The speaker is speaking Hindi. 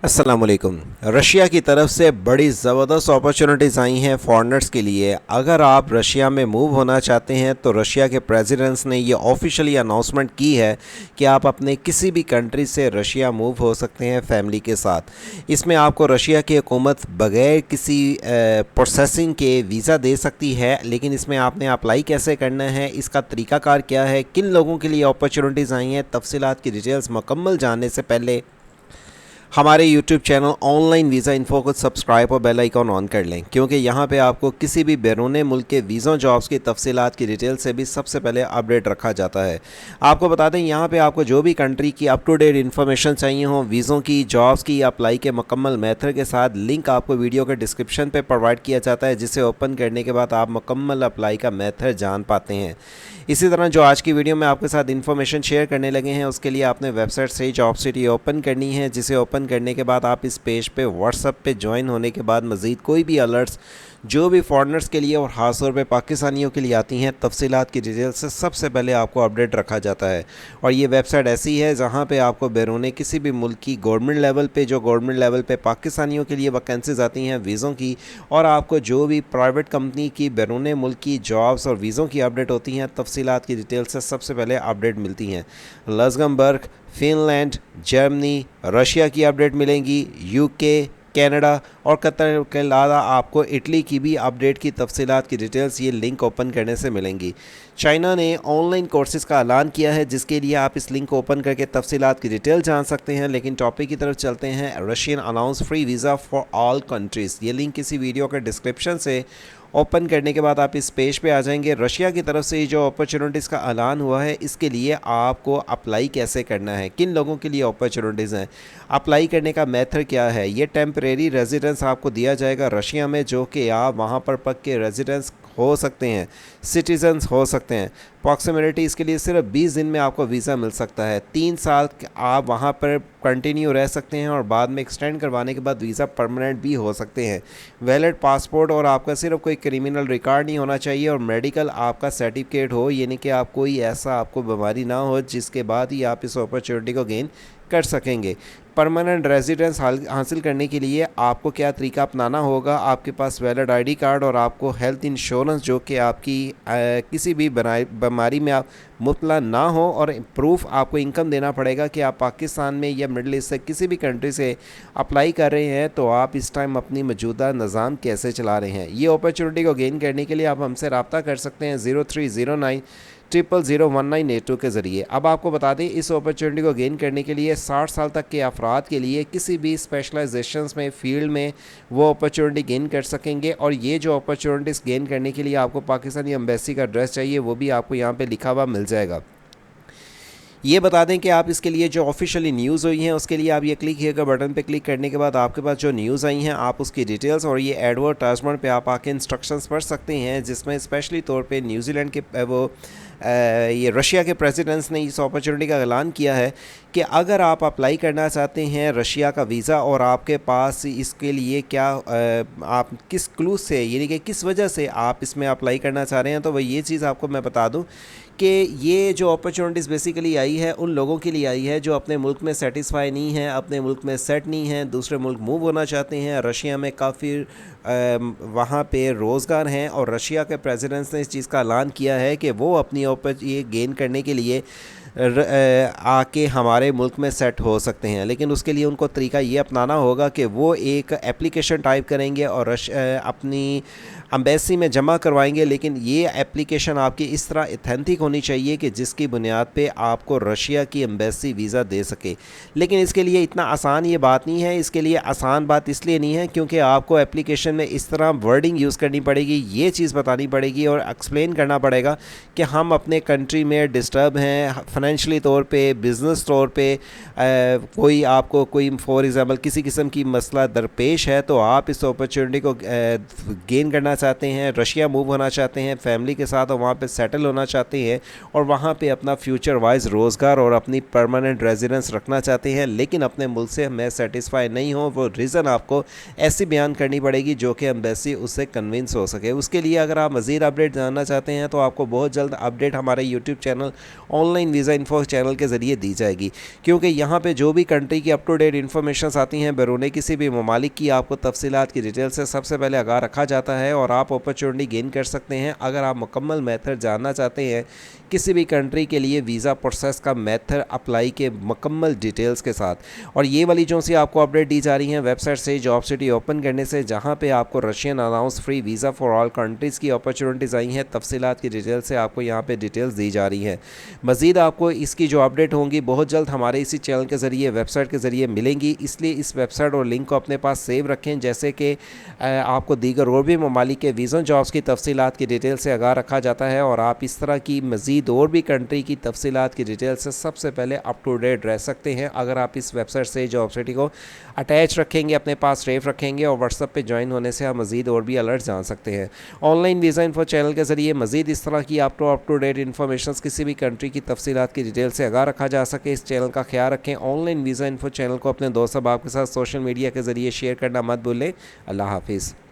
अस्सलाम वालेकुम। रशिया की तरफ से बड़ी ज़बरदस्त अपॉर्चुनिटीज़ आई हैं फॉरेनर्स के लिए। अगर आप रशिया में मूव होना चाहते हैं तो रशिया के प्रेसिडेंट्स ने ये ऑफिशियली अनाउंसमेंट की है कि आप अपने किसी भी कंट्री से रशिया मूव हो सकते हैं फैमिली के साथ। इसमें आपको रशिया की हुकूमत बग़ैर किसी प्रोसेसिंग के वीज़ा दे सकती है, लेकिन इसमें आपने अप्लाई कैसे करना है, इसका तरीक़ाकार क्या है, किन लोगों के लिए अपॉर्चुनिटीज़ आई हैं, तफसीलात की डिटेल्स मुकम्मल जानने से पहले हमारे YouTube channel online visa info को सब्सक्राइब और बेल आइकॉन ऑन कर लें, क्योंकि यहाँ पे आपको किसी भी बैरून मुल्क के वीज़ा जॉब्स की तफसीलात की डिटेल से भी सबसे पहले अपडेट रखा जाता है। आपको बता दें, यहाँ पे आपको जो भी कंट्री की अप टू डेट इन्फॉर्मेशन चाहिए हो, वीज़ों की, जॉब्स की, अप्लाई के मुकम्मल मेथड के साथ लिंक आपको वीडियो के डिस्क्रिप्शन पर प्रोवाइड किया जाता है, जिसे ओपन करने के बाद आप मुकम्मल अप्लाई का मेथड जान पाते हैं। इसी तरह जो आज की वीडियो में आपके साथ इन्फॉर्मेशन शेयर करने लगे हैं, उसके लिए आपने वेबसाइट से जॉब सिटी ओपन करनी है, जिसे ओपन करने के बाद आप इस पेज पे व्हाट्सएप पे ज्वाइन होने के बाद मज़ीद कोई भी अलर्ट्स जो भी फॉरेनर्स के लिए और ख़ास तौर पे पाकिस्तानियों के लिए आती हैं, तफसीलात की डिटेल से सबसे पहले आपको अपडेट रखा जाता है। और ये वेबसाइट ऐसी है जहाँ पे आपको बैरून किसी भी मुल्क की गवर्नमेंट लेवल पे, जो गवर्नमेंट लेवल पे पाकिस्तानियों के लिए वैकेंसीज आती हैं वीज़ों की, और आपको जो भी प्राइवेट कंपनी की बैरून मुल्क की जॉब्स और वीज़ों की अपडेट होती हैं, तफसीलात की डिटेल से सबसे पहले अपडेट मिलती हैं। लग्जमबर्ग, फिनलैंड, जर्मनी, रशिया की अपडेट मिलेंगी, यूके, कनाडा और कतर के अलावा आपको इटली की भी अपडेट की तफसीलात की डिटेल्स ये लिंक ओपन करने से मिलेंगी। चाइना ने ऑनलाइन कोर्सेज़ का ऐलान किया है, जिसके लिए आप इस लिंक को ओपन करके तफसीलात की डिटेल जान सकते हैं। लेकिन टॉपिक की तरफ चलते हैं। Russian announce free visa for all countries, ये लिंक किसी वीडियो के डिस्क्रिप्शन से ओपन करने के बाद आप इस पेज पे आ जाएंगे। रशिया की तरफ से जो अपॉर्चुनिटीज़ का ऐलान हुआ है, इसके लिए आपको अप्लाई कैसे करना है, किन लोगों के लिए अपॉर्चुनिटीज़ हैं, अप्लाई करने का मेथड क्या है। ये टेम्परेरी रेजिडेंस आपको दिया जाएगा रशिया में, जो कि आप वहाँ पर पक्के रेजिडेंस हो सकते हैं, सिटीजन्स हो सकते हैं। प्रॉक्सिमिलिटी इसके लिए सिर्फ 20 दिन में आपको वीज़ा मिल सकता है। 3 साल आप वहाँ पर कंटिन्यू रह सकते हैं और बाद में एक्सटेंड करवाने के बाद वीज़ा परमानेंट भी हो सकते हैं। वैलिड पासपोर्ट और आपका सिर्फ कोई क्रिमिनल रिकॉर्ड नहीं होना चाहिए, और मेडिकल आपका सर्टिफिकेट हो, यानी कि आप कोई ऐसा आपको बीमारी ना हो जिसके बाद ही आप इस अपॉर्चुनिटी को गेन कर सकेंगे। परमानेंट रेजिडेंस हासिल करने के लिए आपको क्या तरीका अपनाना होगा, आपके पास वैलिड आईडी कार्ड और आपको हेल्थ इंश्योरेंस, जो कि आपकी किसी भी बीमारी में आप मुब्तला ना हो, और प्रूफ आपको इनकम देना पड़ेगा कि आप पाकिस्तान में या मिडल ईस्ट से किसी भी कंट्री से अप्लाई कर रहे हैं, तो आप इस टाइम अपनी मौजूदा निज़ाम कैसे चला रहे हैं। ये अपॉर्चुनिटी को गेन करने के लिए आप हमसे रब्ता कर सकते हैं 0309001982 के ज़रिए। अब आपको बता दें, इस अपॉर्चुनिटी को गेन करने के लिए 60 साल तक के अफराद के लिए किसी भी स्पेशलाइजेशंस में, फील्ड में वो अपॉर्चुनिटी गेन कर सकेंगे। और ये जो अपॉर्चुनिटीज़ गेन करने के लिए आपको पाकिस्तानी एम्बेसी का एड्रेस चाहिए, वो भी आपको यहाँ पे लिखा हुआ मिल जाएगा। ये बता दें कि आप इसके लिए जो ऑफिशियली न्यूज़ हुई हैं, उसके लिए आप ये क्लिक हियर का बटन पे क्लिक करने के बाद आपके पास जो न्यूज़ आई हैं, आप उसकी डिटेल्स और ये एडवर्टाइजमेंट पे आप आके इंस्ट्रक्शंस पढ़ सकते हैं, जिसमें स्पेशली तौर पे न्यूजीलैंड के ये रशिया के प्रेसिडेंट्स ने इस अपॉर्चुनिटी का ऐलान किया है कि अगर आप अप्लाई करना चाहते हैं रशिया का वीज़ा, और आपके पास इसके लिए क्या आप किस क्लू से, यानी कि किस वजह से आप इसमें अप्लाई करना चाह रहे हैं, तो वह ये चीज़ आपको मैं बता दूं कि ये जो अपॉर्चुनिटीज़ बेसिकली आई है उन लोगों के लिए आई है जो अपने मुल्क में सेटिस्फाई नहीं हैं, अपने मुल्क में सेट नहीं हैं, दूसरे मुल्क मूव होना चाहते हैं। रशिया में काफ़ी वहाँ पे रोज़गार हैं, और रशिया के प्रेसिडेंट्स ने इस चीज़ का ऐलान किया है कि वो अपनी ये गेन करने के लिए आके हमारे मुल्क में सेट हो सकते हैं। लेकिन उसके लिए उनको तरीका ये अपनाना होगा कि वो एक एप्लीकेशन टाइप करेंगे और अपनी एम्बेसी में जमा करवाएंगे। लेकिन ये एप्लीकेशन आपकी इस तरह ऑथेंटिक होनी चाहिए कि जिसकी बुनियाद पे आपको रशिया की एम्बेसी वीज़ा दे सके। लेकिन इसके लिए इतना आसान ये बात नहीं है। इसके लिए आसान बात इसलिए नहीं है क्योंकि आपको एप्लीकेशन में इस तरह वर्डिंग यूज़ करनी पड़ेगी, ये चीज़ बतानी पड़ेगी और एक्सप्लेन करना पड़ेगा कि हम अपने कंट्री में डिस्टर्ब हैं फाइनेंशियली तौर पे, बिज़नेस तौर पे, कोई आपको कोई फॉर एग्ज़ाम्पल किसी किस्म की मसला दरपेश है, तो आप इस अपॉर्चुनिटी को गेन करना चाहते हैं, रशिया मूव होना चाहते हैं फैमिली के साथ और वहाँ पे सेटल होना चाहते हैं, हैं और वहाँ पे अपना फ्यूचर वाइज रोज़गार और अपनी परमानेंट रेजिडेंस रखना चाहते हैं, लेकिन अपने मुल्क से मैं सेटिस्फाई नहीं हूँ, वो रीज़न आपको ऐसी बयान करनी पड़ेगी जो कि एम्बेसी उससे कन्विंस हो सके। उसके लिए अगर आप मज़ीद अपडेट जानना चाहते हैं तो आपको बहुत जल्द अपडेट हमारे YouTube channel online visa info channel के ज़रिए दी जाएगी, क्योंकि यहाँ पे जो भी कंट्री की अप टू डेट इन्फॉर्मेशन आती हैं बैरून किसी भी ममालिक की, आपको तफसीलात की डिटेल से सबसे पहले आगाह रखा जाता है और आप अपॉर्चुनिटी गेन कर सकते हैं। अगर आप मुकम्मल मेथड जानना चाहते हैं किसी भी कंट्री के लिए वीज़ा प्रोसेस का मेथड अप्लाई के मुकम्मल डिटेल्स के साथ, और ये वाली जो सी आपको अपडेट दी जा रही हैं वेबसाइट से जॉब सिटी ओपन करने से, जहाँ पे आपको Russian announce free visa for all countries की अपॉर्चुनिटीज़ आई हैं, तफसीलात की डिटेल से आपको यहाँ पे डिटेल्स दी जा रही हैं। मज़ीद आपको इसकी जो अपडेट होंगी बहुत जल्द हमारे इसी चैनल के ज़रिए वेबसाइट के ज़रिए मिलेंगी, इसलिए इस वेबसाइट और लिंक को अपने पास सेव रखें, जैसे कि आपको दीगर और भी ममालिक के वीज़ा जॉब्स की तफसीलात की डिटेल से आगाह रखा जाता है और आप इस तरह की मज़ीद और भी कंट्री की तफसीलात की डिटेल से सबसे पहले अप टू डेट रह सकते हैं अगर आप इस वेबसाइट से जॉब सिटी को अटैच रखेंगे, अपने पास सेव रखेंगे और व्हाट्सएप पे ज्वाइन होने से आप मज़ीद और भी अलर्ट जान सकते हैं। ऑनलाइन वीज़ा इन्फो चैनल के ज़रिए मज़ीद इस तरह की आपको अप टू डेट इन्फॉर्मेशन किसी भी कंट्री की तफसीलात की डिटेल से आगाह रखा जा सके, इस चैनल का ख्याल रखें। ऑनलाइन वीज़ा इन्फो चैनल को अपने दोस्त अहबाब के साथ सोशल मीडिया के ज़रिए शेयर करना मत भूलें। अल्लाह हाफिज़।